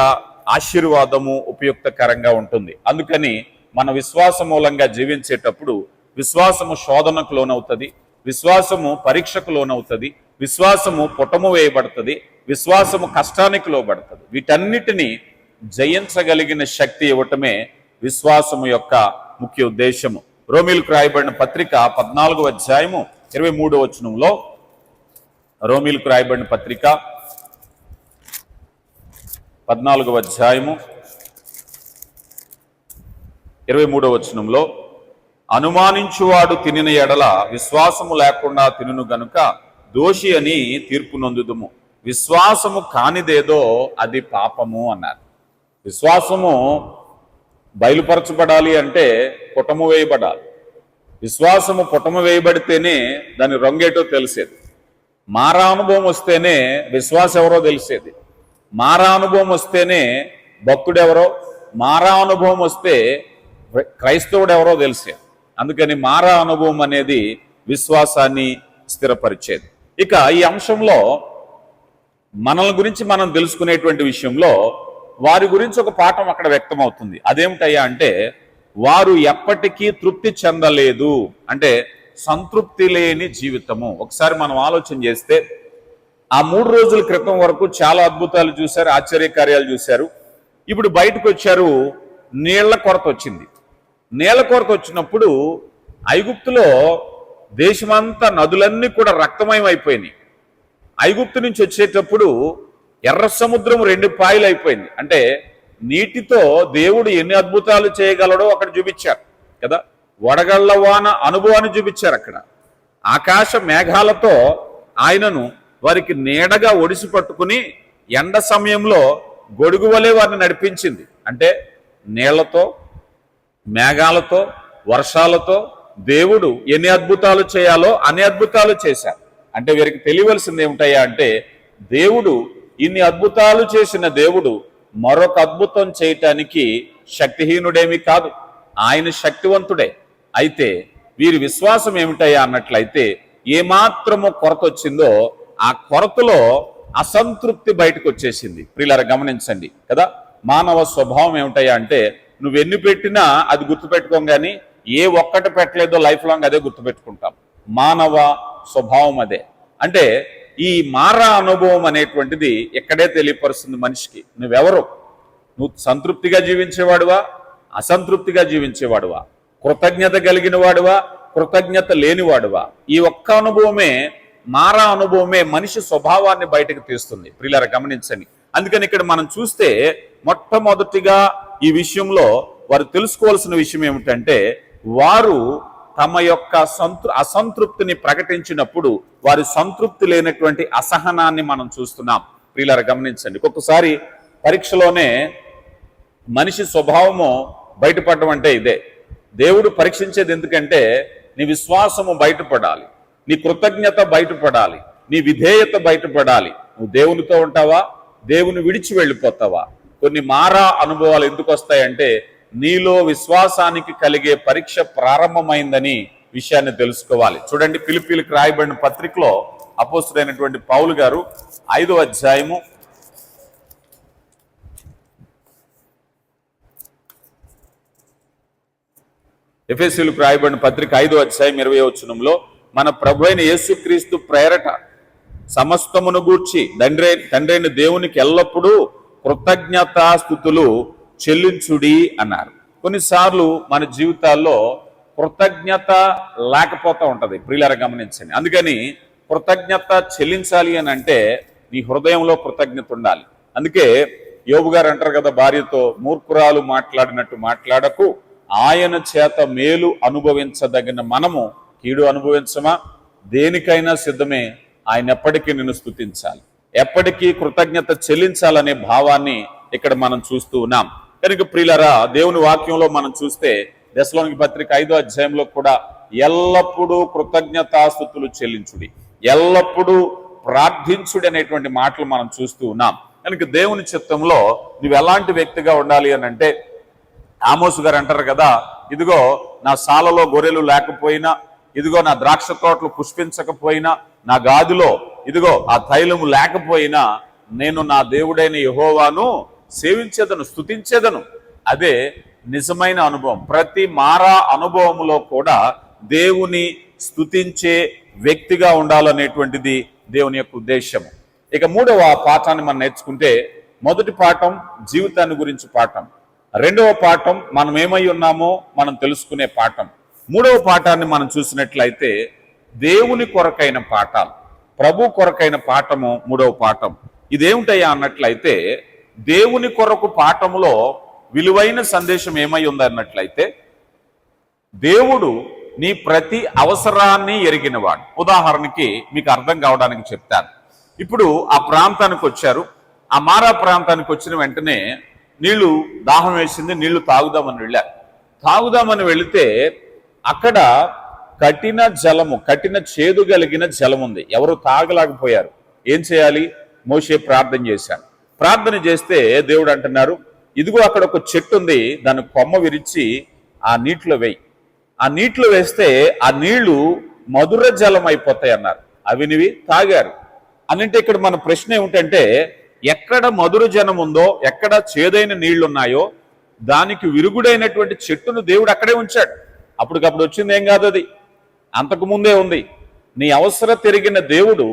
ఆశీర్వాదము ఉపయుక్తకరంగా ఉంటుంది. అందుకని మన విశ్వాస మూలంగా జీవించేటప్పుడు విశ్వాసము శోధనకు లోనవుతుంది, విశ్వాసము పరీక్షకు లోనవుతుంది, విశ్వాసము పుటము వేయబడుతుంది, విశ్వాసము కష్టానికి లోబడుతుంది. వీటన్నిటినీ జయించగలిగిన శక్తి ఇవ్వటమే విశ్వాసము యొక్క ముఖ్య ఉద్దేశము. రోమీలకు రాయబడిన పత్రిక 14వ అధ్యాయము 23వ వచనంలో, రోమీలకు రాయబడిన పత్రిక 14వ అధ్యాయము 23వ వచనంలో, అనుమానించువాడు తినిన ఎడల విశ్వాసము లేకుండా తినును గనుక దోషి అని తీర్పు నొందుదుము. విశ్వాసము కానిదేదో అది పాపము అన్నారు. విశ్వాసము బయలుపరచబడాలి అంటే పుటము వేయబడాలి. విశ్వాసము పుటము వేయబడితేనే దాని రంగేటో తెలిసేది. మారా అనుభవం వస్తేనే విశ్వాసం ఎవరో తెలిసేది. మారా అనుభవం వస్తేనే భక్తుడెవరో, మారా అనుభవం వస్తే క్రైస్తవుడు ఎవరో తెలిసేది. అందుకని మారా అనుభవం అనేది విశ్వాసాన్ని స్థిరపరిచేది. ఇక ఈ అంశంలో మనల్ని గురించి మనం తెలుసుకునేటువంటి విషయంలో వారి గురించి ఒక పాఠం అక్కడ వ్యక్తం అవుతుంది. అదేమిటయ్యా అంటే, వారు ఎప్పటికీ తృప్తి చెందలేదు, అంటే సంతృప్తి లేని జీవితము. ఒకసారి మనం ఆలోచన చేస్తే ఆ 3 రోజుల క్రితం వరకు చాలా అద్భుతాలు చూశారు, ఆశ్చర్యకార్యాలు చూశారు. ఇప్పుడు బయటకు వచ్చారు, నీళ్ల కొరత వచ్చింది. నీళ్ల కొరత వచ్చినప్పుడు ఐగుప్తులో దేశమంతా నదులన్నీ కూడా రక్తమయం అయిపోయినాయి. ఐగుప్తు నుంచి వచ్చేటప్పుడు ఎర్ర సముద్రం 2 పాయలు అయిపోయింది. అంటే నీటితో దేవుడు ఎన్ని అద్భుతాలు చేయగలడో అక్కడ చూపించారు కదా. వడగళ్ల వాన అనుభవాన్ని చూపించారు అక్కడ. ఆకాశ మేఘాలతో ఆయనను వారికి నీడగా ఒడిసి పట్టుకుని ఎండ సమయంలో గొడుగు వలె వారిని నడిపించింది. అంటే నీళ్లతో, మేఘాలతో, వర్షాలతో దేవుడు ఎన్ని అద్భుతాలు చేయాలో అన్ని అద్భుతాలు చేశారు. అంటే వీరికి తెలియవలసింది ఏమిటయ్యా అంటే, దేవుడు ఇన్ని అద్భుతాలు చేసిన దేవుడు మరొక అద్భుతం చేయటానికి శక్తిహీనుడేమీ కాదు, ఆయన శక్తివంతుడే. అయితే వీరి విశ్వాసం ఏమిటయ్యా అన్నట్లయితే, ఏమాత్రము కొరత వచ్చిందో ఆ కొరతలో అసంతృప్తి బయటకు వచ్చేసింది. ప్రియులారా గమనించండి కదా, మానవ స్వభావం ఏమిటయ్యా అంటే, నువ్వెన్ని పెట్టినా అది గుర్తుపెట్టుకోం, కానీ ఏ ఒక్కటి పెట్టలేదో లైఫ్ లాంగ్ అదే గుర్తుపెట్టుకుంటాం. మానవ స్వభావం అదే. అంటే ఈ మారా అనుభవం అనేటువంటిది ఎక్కడే తెలియపరుస్తుంది మనిషికి. నువ్వెవరు? నువ్వు సంతృప్తిగా జీవించేవాడువా, అసంతృప్తిగా జీవించేవాడువా, కృతజ్ఞత కలిగిన వాడువా, కృతజ్ఞత లేనివాడువా? ఈ ఒక్క అనుభవమే, మారా అనుభవమే మనిషి స్వభావాన్ని బయటకు తీస్తుంది. ప్రియులారా గమనించండి. అందుకని ఇక్కడ మనం చూస్తే మొట్టమొదటిగా ఈ విషయంలో వారు తెలుసుకోవాల్సిన విషయం ఏమిటంటే, వారు తమ యొక్క అసంతృప్తిని ప్రకటించినప్పుడు వారి సంతృప్తి లేనటువంటి అసహనాన్ని మనం చూస్తున్నాం. ప్రియులారా గమనించండి, ఒక్కొక్కసారి పరీక్షలోనే మనిషి స్వభావము బయటపడడం అంటే ఇదే. దేవుడు పరీక్షించేది ఎందుకంటే నీ విశ్వాసము బయటపడాలి, నీ కృతజ్ఞత బయటపడాలి, నీ విధేయత బయటపడాలి. నువ్వు దేవునితో ఉంటావా, దేవుని విడిచి వెళ్ళిపోతావా? కొన్ని మారా అనుభవాలు ఎందుకు వస్తాయంటే నీలో విశ్వాసానికి కలిగే పరీక్ష ప్రారంభమైందని విషయాన్ని తెలుసుకోవాలి. చూడండి, ఫిలిప్పీలకు రాయబడిన పత్రికలో అపోస్తుడైనటువంటి పౌలు గారు 5వ అధ్యాయము 20వ వచనంలో మన ప్రభు అయిన యేసుక్రీస్తు ప్రేరట సమస్తమును గూర్చి తండ్రైన దేవునికి ఎల్లప్పుడూ కృతజ్ఞతాస్తుతులు చెల్లించుడి అన్నారు. కొన్నిసార్లు మన జీవితాల్లో కృతజ్ఞత లేకపోతూ ఉంటది. ప్రియులారా గమనించండి. అందుకని కృతజ్ఞత చెల్లించాలి అని అంటే నీ హృదయంలో కృతజ్ఞత ఉండాలి. అందుకే యోబు గారు అంటారు కదా, భార్యతో మూర్ఖురాలు మాట్లాడినట్టు మాట్లాడకు, ఆయన చేత మేలు అనుభవించదగిన మనము కీడు అనుభవించమా? దేనికైనా సిద్ధమే, ఆయన ఎప్పటికీ నిన్ను స్తుతించాలి, ఎప్పటికీ కృతజ్ఞత చెల్లించాలనే భావాన్ని ఇక్కడ మనం చూస్తూ ఉన్నాం. కనుక ప్రియులారా, దేవుని వాక్యంలో మనం చూస్తే దశలోనికి పత్రిక 5వ అధ్యాయంలో కూడా ఎల్లప్పుడూ కృతజ్ఞతాస్తుతులు చెల్లించుడి, ఎల్లప్పుడూ ప్రార్థించుడి అనేటువంటి మాటలు మనం చూస్తూ ఉన్నాం. కనుక దేవుని చిత్తంలో నువ్వు ఎలాంటి వ్యక్తిగా ఉండాలి అని అంటే, ఆమోసు గారు అంటారు కదా, ఇదిగో నా సాలలో గొర్రెలు లేకపోయినా, ఇదిగో నా ద్రాక్ష తోటలు పుష్పించకపోయినా, నా గాదిలో ఇదిగో ఆ తైలము లేకపోయినా నేను నా దేవుడైన యెహోవాను సేవించేదను, స్తుతించేదను. అదే నిజమైన అనుభవం. ప్రతి మారా అనుభవములో కూడా దేవుని స్తుతించే వ్యక్తిగా ఉండాలనేటువంటిది దేవుని యొక్క ఉద్దేశము. ఇక 3వ పాఠాన్ని మనం నేర్చుకుంటే, మొదటి పాఠం జీవితాన్ని గురించి పాఠం, 2వ పాఠం మనం ఏమై ఉన్నామో మనం తెలుసుకునే పాఠం, 3వ పాఠాన్ని మనం చూసినట్లయితే దేవుని కొరకైన పాఠాలు, ప్రభు కొరకైన పాఠము 3వ పాఠం. ఇదేమిటయ్యా అన్నట్లయితే, దేవుని కొరకు పాఠములో విలువైన సందేశం ఏమై ఉంది అన్నట్లయితే, దేవుడు నీ ప్రతి అవసరాన్ని ఎరిగినవాడు. ఉదాహరణకి మీకు అర్థం కావడానికి చెప్తాను. ఇప్పుడు ఆ ప్రాంతానికి వచ్చారు, ఆ మారా ప్రాంతానికి వచ్చిన వెంటనే నీళ్లు దాహం వేసింది, నీళ్లు తాగుదామని వెళ్ళారు. తాగుదామని వెళితే అక్కడ కఠిన జలము, కఠిన చేదు కలిగిన జలం ఉంది. ఎవరు తాగలేకపోయారు. ఏం చేయాలి? మోషే ప్రార్థన చేశాడు. ప్రార్థన చేస్తే దేవుడు అంటున్నారు, ఇదిగో అక్కడ ఒక చెట్టు ఉంది, దాని కొమ్మ విరిచి ఆ నీటిలో వేయి. ఆ నీటిలో వేస్తే ఆ నీళ్లు మధుర జలం అయిపోతాయి అన్నారు. అవినివి తాగారు. అన్నింటి ఇక్కడ మన ప్రశ్న ఏమిటంటే, ఎక్కడ మధుర జనం ఉందో, ఎక్కడ చేదైన నీళ్లు ఉన్నాయో దానికి విరుగుడైనటువంటి చెట్టును దేవుడు అక్కడే ఉంచాడు. అప్పటికప్పుడు వచ్చింది ఏం కాదు, అది అంతకు ముందే ఉంది. నీ అవసరం తిరిగిన దేవుడు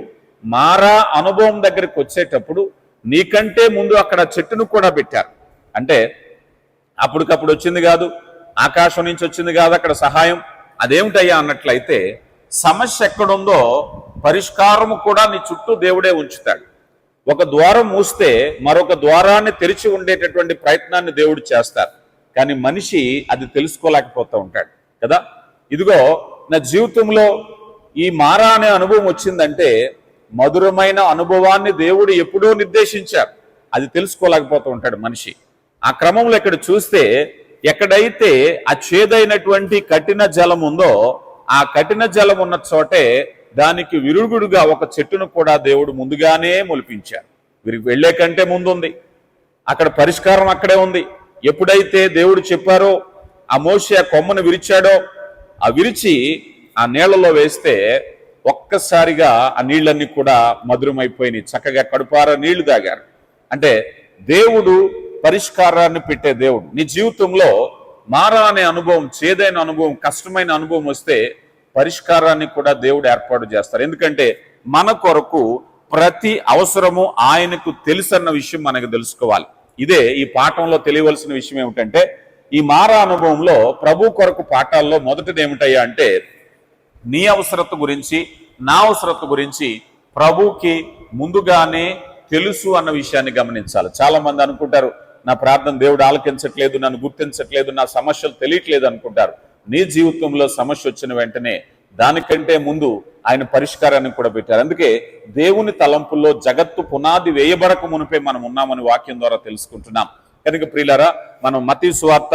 మారా అనుభవం దగ్గరికి వచ్చేటప్పుడు నీకంటే ముందు అక్కడ చెట్టును కూడా పెట్టారు. అంటే అప్పటికప్పుడు వచ్చింది కాదు, ఆకాశం నుంచి వచ్చింది కాదు అక్కడ సహాయం. అదేమిటయ్యా అన్నట్లయితే, సమస్య ఎక్కడుందో పరిష్కారము కూడా నీ చుట్టూ దేవుడే ఉంచుతాడు. ఒక ద్వారం మూస్తే మరొక ద్వారాన్ని తెరిచి ఉండేటటువంటి ప్రయత్నాన్ని దేవుడు చేస్తారు. కానీ మనిషి అది తెలుసుకోలేకపోతూ ఉంటాడు కదా. ఇదిగో నా జీవితంలో ఈ మారా అనే అనుభవం వచ్చిందంటే మధురమైన అనుభవాన్ని దేవుడు ఎప్పుడో నిర్దేశించారు. అది తెలుసుకోలేకపోతూ ఉంటాడు మనిషి. ఆ క్రమంలో ఇక్కడ చూస్తే, ఎక్కడైతే ఆ చేదైనటువంటి కఠిన జలం ఉందో ఆ కఠిన జలం ఉన్న చోటే దానికి విరుగుడుగా ఒక చెట్టును కూడా దేవుడు ముందుగానే మొలిపించారు. వీరికి వెళ్లే కంటే ముందుంది, అక్కడ పరిష్కారం అక్కడే ఉంది. ఎప్పుడైతే దేవుడు చెప్పారో, ఆ మోషే ఆ కొమ్మను విరిచాడో, ఆ విరిచి ఆ నీళ్లలో వేస్తే ఒక్కసారిగా ఆ నీళ్ళన్నీ కూడా మధురమైపోయినాయి. చక్కగా కడుపారా నీళ్లు తాగారు. అంటే దేవుడు పరిష్కారాన్ని పెట్టే దేవుడు. నీ జీవితంలో మారా అనే అనుభవం, చేదైన అనుభవం, కష్టమైన అనుభవం వస్తే పరిష్కారాన్ని కూడా దేవుడు ఏర్పాటు చేస్తారు. ఎందుకంటే మన కొరకు ప్రతి అవసరము ఆయనకు తెలుసన్న విషయం మనకు తెలుసుకోవాలి. ఇదే ఈ పాఠంలో తెలియవలసిన విషయం ఏమిటంటే, ఈ మారా అనుభవంలో ప్రభు కొరకు పాఠాల్లో మొదటిది ఏమిటయ్యా అంటే, నీ అవసరత గురించి, నా అవసరత గురించి ప్రభుకి ముందుగానే తెలుసు అన్న విషయాన్ని గమనించాలి. చాలా మంది అనుకుంటారు, నా ప్రార్థన దేవుడు ఆలకించట్లేదు, నన్ను గుర్తించట్లేదు, నా సమస్యలు తెలియట్లేదు అనుకుంటారు. నీ జీవితంలో సమస్య వచ్చిన వెంటనే దానికంటే ముందు ఆయన పరిష్కారాన్ని కూడా పెట్టారు. అందుకే దేవుని తలంపుల్లో జగత్తు పునాది వేయబడక మునిపే మనం ఉన్నామని వాక్యం ద్వారా తెలుసుకుంటున్నాం. కనుక ప్రియులారా, మనం మత్తయి సువార్త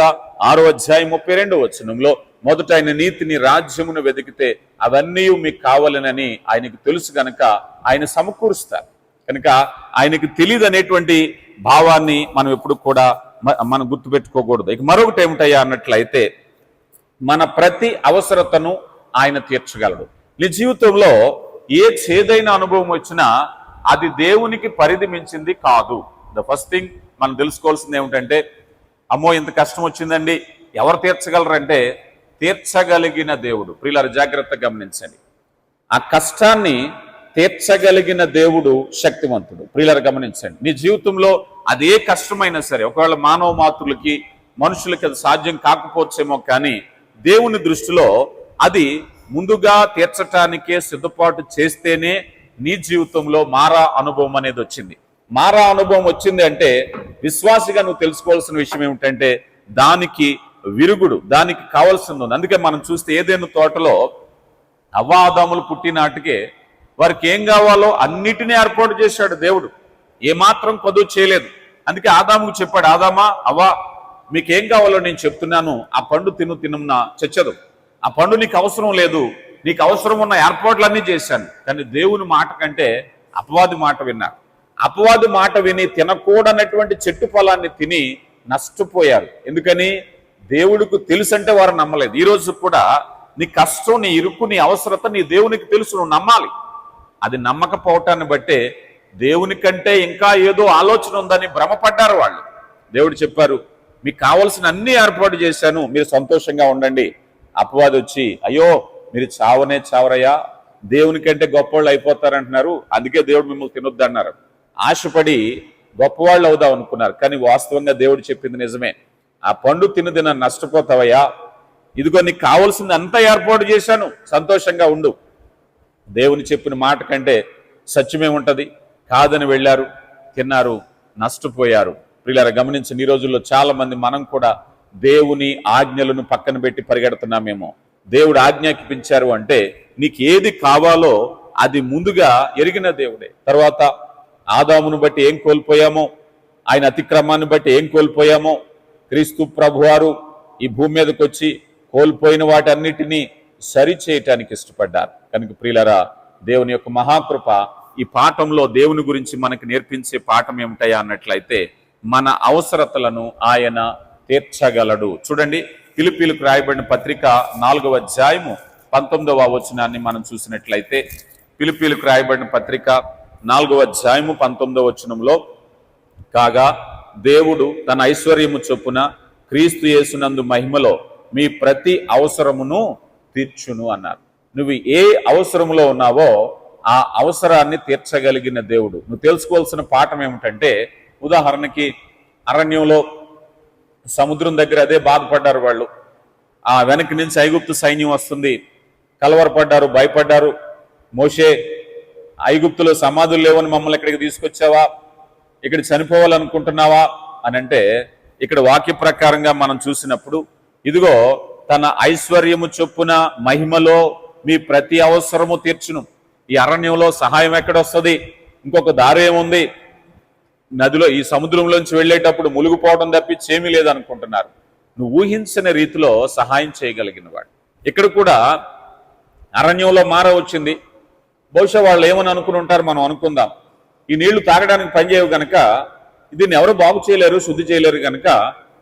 6:32 మొదట ఆయన నీతిని రాజ్యమును వెతికితే అవన్నీ మీకు కావాలనని ఆయనకు తెలుసు కనుక ఆయన సమకూరుస్తారు. కనుక ఆయనకి తెలియదు అనేటువంటి భావాన్ని మనం ఎప్పుడు కూడా మనం గుర్తుపెట్టుకోకూడదు. ఇక మరొకటి ఏమిటయ్యా అన్నట్లయితే, మన ప్రతి అవసరతను ఆయన తీర్చగలడు. నీ జీవితంలో ఏ చేదైన అనుభవం వచ్చినా అది దేవునికి పరిధి మించింది కాదు. ద ఫస్ట్ థింగ్ మనం తెలుసుకోవాల్సింది ఏమిటంటే, అమ్మో ఇంత కష్టం వచ్చిందండి, ఎవరు తీర్చగలరంటే తీర్చగలిగిన దేవుడు. ప్రియులారా జాగ్రత్తగా గమనించండి, ఆ కష్టాన్ని తీర్చగలిగిన దేవుడు శక్తివంతుడు. ప్రియులారా గమనించండి, నీ జీవితంలో అదే కష్టమైనా సరే, ఒకవేళ మానవ మాతృలకి మనుషులకి అది సాధ్యం కాకపోవచ్చేమో, కానీ దేవుని దృష్టిలో అది ముందుగా తీర్చటానికే సిద్ధపాటు చేస్తేనే నీ జీవితంలో మారా అనుభవం అనేది వచ్చింది. మారా అనుభవం వచ్చింది అంటే విశ్వాసిగా నువ్వు తెలుసుకోవాల్సిన విషయం ఏమిటంటే, దానికి విరుగుడు, దానికి కావాల్సింది ఉంది. అందుకే మనం చూస్తే ఏదైనా తోటలో అవ్వ ఆదాములు పుట్టినాటికే వారికి ఏం కావాలో అన్నిటినీ ఏర్పాటు చేశాడు దేవుడు, ఏమాత్రం కొదువు చేయలేదు. అందుకే ఆదాముకు చెప్పాడు, ఆదామా అవ్వ మీకేం కావాలో నేను చెప్తున్నాను, ఆ పండు తినున్నా చచ్చదు, ఆ పండు నీకు అవసరం లేదు, నీకు అవసరం ఉన్న ఏర్పాట్లన్నీ చేశాను. కానీ దేవుని మాట కంటే అపవాది మాట విన్నారు. అపవాది మాట విని తినకూడనటువంటి చెట్టు ఫలాన్ని తిని నష్టపోయారు. ఎందుకని? దేవుడికి తెలుసంటే వారు నమ్మలేదు. ఈ రోజు కూడా నీ కష్టం, నీ ఇరుకు, నీ అవసరత నీ దేవునికి తెలుసు, నువ్వు నమ్మాలి. అది నమ్మకపోవటాన్ని బట్టే దేవుని కంటే ఇంకా ఏదో ఆలోచన ఉందని భ్రమపడ్డారు వాళ్ళు. దేవుడు చెప్పారు, మీకు కావలసిన అన్ని ఏర్పాటు చేశాను, మీరు సంతోషంగా ఉండండి. అపవాది వచ్చి, అయ్యో మీరు చావనే చావరయ్యా, దేవుని కంటే గొప్పవాళ్ళు అయిపోతారంటున్నారు, అందుకే దేవుడు మిమ్మల్ని తినొద్దు అన్నారు. ఆశపడి గొప్పవాళ్ళు అవుదాం అనుకున్నారు. కానీ వాస్తవంగా దేవుడు చెప్పింది నిజమే, ఆ పండు తినదిన నష్టపోతావయ్యా, ఇదిగో నీకు కావాల్సింది అంతా ఏర్పాటు చేశాను, సంతోషంగా ఉండు. దేవుని చెప్పిన మాట కంటే సత్యమేముంటది? కాదని వెళ్ళారు, తిన్నారు, నష్టపోయారు. ప్రియులారా గమనించిన ఈ రోజుల్లో చాలా మంది మనం కూడా దేవుని ఆజ్ఞలను పక్కన పెట్టి పరిగెడుతున్నామేమో. దేవుడు ఆజ్ఞాపించారు అంటే నీకు ఏది కావాలో అది ముందుగా ఎరిగిన దేవుడే. తర్వాత ఆదామును బట్టి ఏం కోల్పోయామో, ఆయన అతిక్రమాన్ని బట్టి ఏం కోల్పోయామో, క్రీస్తు ప్రభువారు ఈ భూమి మీదకి వచ్చి కోల్పోయిన వాటన్నిటినీ సరిచేయటానికి ఇష్టపడ్డారు. కనుక ప్రియులారా, దేవుని యొక్క మహాకృప ఈ పాఠంలో దేవుని గురించి మనకు నేర్పించే పాఠం ఏమిటయా అన్నట్లయితే, మన అవసరతలను ఆయన తీర్చగలడు. చూడండి, ఫిలిప్పీలకు రాయబడిన పత్రిక 4:19 మనం చూసినట్లయితే, ఫిలిప్పీలకు రాయబడిన పత్రిక 4:19 కాగా దేవుడు తన ఐశ్వర్యము చొప్పున క్రీస్తు యేసునందు మహిమలో మీ ప్రతి అవసరమును తీర్చును అన్నారు. నువ్వు ఏ అవసరంలో ఉన్నావో ఆ అవసరాన్ని తీర్చగలిగిన దేవుడు. నువ్వు తెలుసుకోవాల్సిన పాఠం ఏమిటంటే, ఉదాహరణకి అరణ్యంలో సముద్రం దగ్గర అదే బాధపడ్డారు వాళ్ళు. ఆ వెనక్కి నుంచి ఐగుప్తు సైన్యం వస్తుంది, కలవరపడ్డారు, భయపడ్డారు. మోషే, ఐగుప్తులో సమాధులు లేవని మమ్మల్ని ఇక్కడికి తీసుకొచ్చావా, ఇక్కడ చనిపోవాలనుకుంటున్నావా అని అంటే, ఇక్కడ వాక్య ప్రకారంగా మనం చూసినప్పుడు, ఇదిగో తన ఐశ్వర్యము చొప్పున మహిమలో మీ ప్రతి అవసరము తీర్చును. ఈ అరణ్యంలో సహాయం ఎక్కడొస్తుంది? ఇంకొక దారి ఏముంది? నదిలో ఈ సముద్రంలోంచి వెళ్ళేటప్పుడు మునిగిపోవడం తప్పించి ఏమీ లేదనుకుంటున్నారు. నువ్వు ఊహించిన రీతిలో సహాయం చేయగలిగిన వాడు. ఇక్కడ కూడా అరణ్యంలో మార వచ్చింది. బహుశా వాళ్ళు ఏమని అనుకుని ఉంటారు, మనం అనుకుందాం, ఈ నీళ్లు తాగడానికి పనిచేయవు కనుక దీన్ని ఎవరు బాగు చేయలేరు, శుద్ధి చేయలేరు కనుక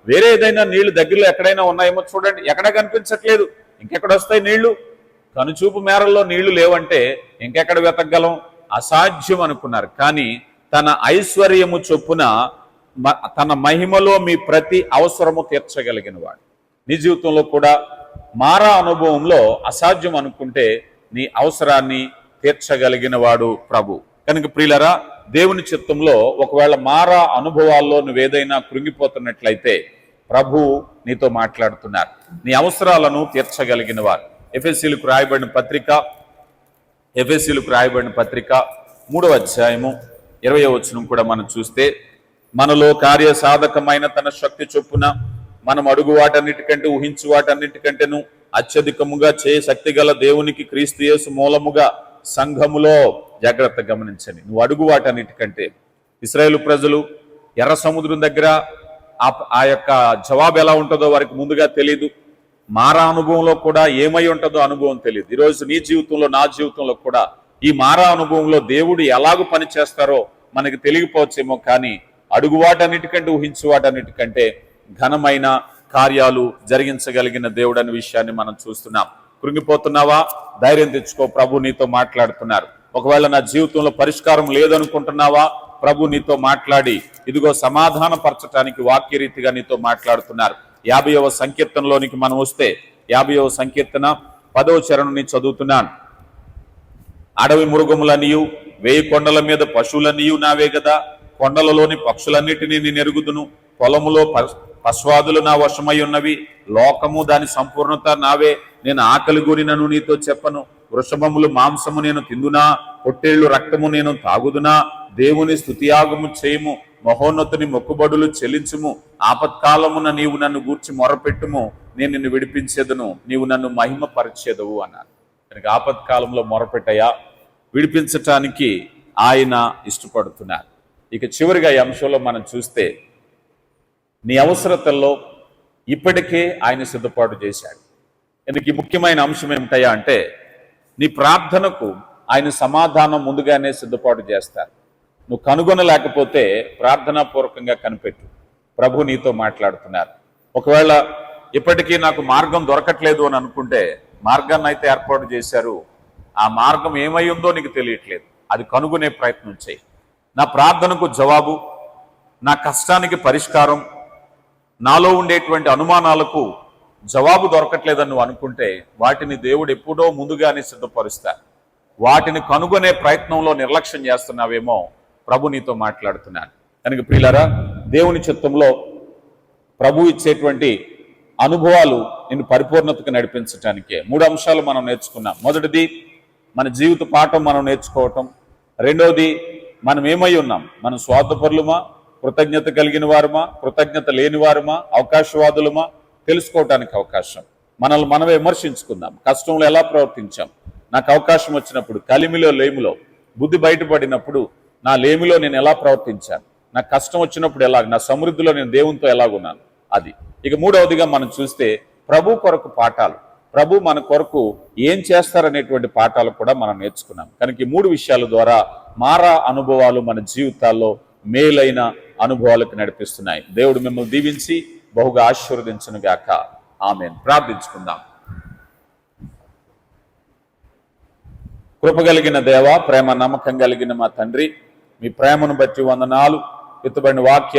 వేరే ఏదైనా నీళ్లు దగ్గరలో ఎక్కడైనా ఉన్నాయేమో చూడండి. ఎక్కడ కనిపించట్లేదు, ఇంకెక్కడ వస్తాయి నీళ్లు? కనుచూపు మేరల్లో నీళ్లు లేవంటే ఇంకెక్కడ వెతకగలం? అసాధ్యం అనుకున్నారు. కానీ తన ఐశ్వర్యము చొప్పున తన మహిమలో మీ ప్రతి అవసరము తీర్చగలిగిన వాడు. నీ జీవితంలో కూడా మారా అనుభవంలో అసాధ్యం అనుకుంటే నీ అవసరాన్ని తీర్చగలిగిన వాడు ప్రభు. కనుక ప్రియులరా, దేవుని చిత్తంలో ఒకవేళ మారా అనుభవాల్లో నువ్వేదైనా కృంగిపోతున్నట్లయితే ప్రభు నీతో మాట్లాడుతున్నారు. నీ అవసరాలను తీర్చగలిగిన వారు. ఎఫెసీలకు రాయబడిన పత్రిక 3వ అధ్యాయము 20వ వచనం కూడా మనం చూస్తే, మనలో కార్యసాధకమైన తన శక్తి చొప్పున మనం అడుగు వాటన్నిటికంటే ఊహించు వాటన్నిటికంటేను అత్యధికముగా శక్తి గల దేవునికి క్రీస్తు యేసు మూలముగా సంఘములో, జాగ్రత్త గమనించండి, నువ్వు అడుగు వాటన్నిటికంటే. ఇశ్రాయేలు ప్రజలు ఎర్ర సముద్రం దగ్గర ఆ యొక్క జవాబు ఎలా ఉంటుందో వారికి ముందుగా తెలియదు. మారా అనుభవంలో కూడా ఏమై ఉంటుందో అనుభవం తెలియదు. ఈరోజు నీ జీవితంలో, నా జీవితంలో కూడా ఈ మారా అనుభవంలో దేవుడు ఎలాగూ పని చేస్తారో మనకి తెలియకపోవచ్చేమో, కానీ అడుగు వాటన్నిటికంటే ఊహించు వాటన్నిటికంటే ఘనమైన కార్యాలు జరిగించగలిగిన దేవుడు అనే విషయాన్ని మనం చూస్తున్నాం. కృంగిపోతున్నావా? ధైర్యం తెచ్చుకో, ప్రభు నీతో మాట్లాడుతున్నారు. ఒకవేళ నా జీవితంలో పరిష్కారం లేదనుకుంటున్నావా? ప్రభు నీతో మాట్లాడి ఇదిగో సమాధాన పరచటానికి వాక్యరీతిగా నీతో మాట్లాడుతున్నారు. 50వ సంకీర్తనలోనికి మనం వస్తే, 50వ సంకీర్తన 10వ చరణం నేను చదువుతున్నాను. అడవి మృగములనియు 1000 కొండల మీద పశువులనియు నావే గదా, కొండలలోని పక్షులన్నిటినీ నేను ఎరుగుదును, పొలములో పశ్వాదులు నా వశమై ఉన్నవి, లోకము దాని సంపూర్ణత నావే, నేను ఆకలి గురినను నీతో చెప్పను, వృషభములు మాంసము నేను తిందునా, పొట్టేళ్లు రక్తము నేను తాగుదునా, దేవుని స్తుతియాగము చేయము, మహోన్నతుని మొక్కుబడులు చెల్లించుము, ఆపత్కాలమున నీవు నన్ను గూర్చి మొరపెట్టుము, నేను నిన్ను విడిపించేదను, నీవు నన్ను మహిమ పరిచేదవు అన్నారు. కనుక ఆపత్కాలంలో మొరపెట్టయా, విడిపించటానికి ఆయన ఇష్టపడుతున్నారు. ఇక చివరిగా ఈ అంశంలో మనం చూస్తే, నీ అవసరతల్లో ఇప్పటికే ఆయన సిద్ధపాటు చేశాడు. ఎందుకు ఈ ముఖ్యమైన అంశం ఏమిటయా అంటే, నీ ప్రార్థనకు ఆయన సమాధానం ముందుగానే సిద్ధపాటు చేస్తారు. నువ్వు కనుగొనలేకపోతే ప్రార్థనాపూర్వకంగా కనిపెట్టు. ప్రభు నీతో మాట్లాడుతున్నారు. ఒకవేళ ఇప్పటికీ నాకు మార్గం దొరకట్లేదు అని అనుకుంటే, మార్గాన్ని అయితే ఏర్పాటు చేశారు, ఆ మార్గం ఏమై ఉందో నీకు తెలియట్లేదు, అది కనుగొనే ప్రయత్నం చేయి. నా ప్రార్థనకు జవాబు, నా కష్టానికి పరిష్కారం, నాలో ఉండేటువంటి అనుమానాలకు జవాబు దొరకట్లేదని నువ్వు అనుకుంటే, వాటిని దేవుడు ఎప్పుడో ముందుగానే సిద్ధపరుస్తారు. వాటిని కనుగొనే ప్రయత్నంలో నిర్లక్ష్యం చేస్తున్నావేమో, ప్రభు నీతో మాట్లాడుతున్నాను. కనుక ప్రియులారా, దేవుని చిత్తంలో ప్రభు ఇచ్చేటువంటి అనుభవాలు నిన్ను పరిపూర్ణతకు నడిపించటానికే 3 అంశాలు మనం నేర్చుకున్నాం. మొదటిది, మన జీవిత పాఠం మనం నేర్చుకోవటం. రెండోది, మనం ఏమై ఉన్నాం, మనం స్వార్థపరులమా, కృతజ్ఞత కలిగిన వారమా, కృతజ్ఞత లేని వారమా, అవకాశవాదులమా, తెలుసుకోవటానికి అవకాశం. మనల్ని మనమే విమర్శించుకుందాం. కష్టంలో ఎలా ప్రవర్తించాం, నాకు అవకాశం వచ్చినప్పుడు, కలిమిలో లేమిలో బుద్ధి బయటపడినప్పుడు నా లేమిలో నేను ఎలా ప్రవర్తించాను, నాకు కష్టం వచ్చినప్పుడు ఎలా, నా సమృద్ధిలో నేను దేవునితో ఎలాగున్నాను, అది. ఇక మూడవదిగా మనం చూస్తే, ప్రభు కొరకు పాఠాలు, ప్రభు మన కొరకు ఏం చేస్తారనేటువంటి పాఠాలు కూడా మనం నేర్చుకున్నాం. కనుక ఈ 3 విషయాల ద్వారా మారా అనుభవాలు మన జీవితాల్లో మేలైన అనుభవాలకు నడిపిస్తున్నాయి. దేవుడు మిమ్మల్ని దీవించి బహుగా ఆశీర్వదించును గాక. ఆమేన్. ప్రార్థించుకుందాం. కృప కలిగిన దేవ, ప్రేమ నమ్మకం కలిగిన మా తండ్రి, మీ ప్రేమను బట్టి వందనాలు. ఎత్తుబడిన వాక్య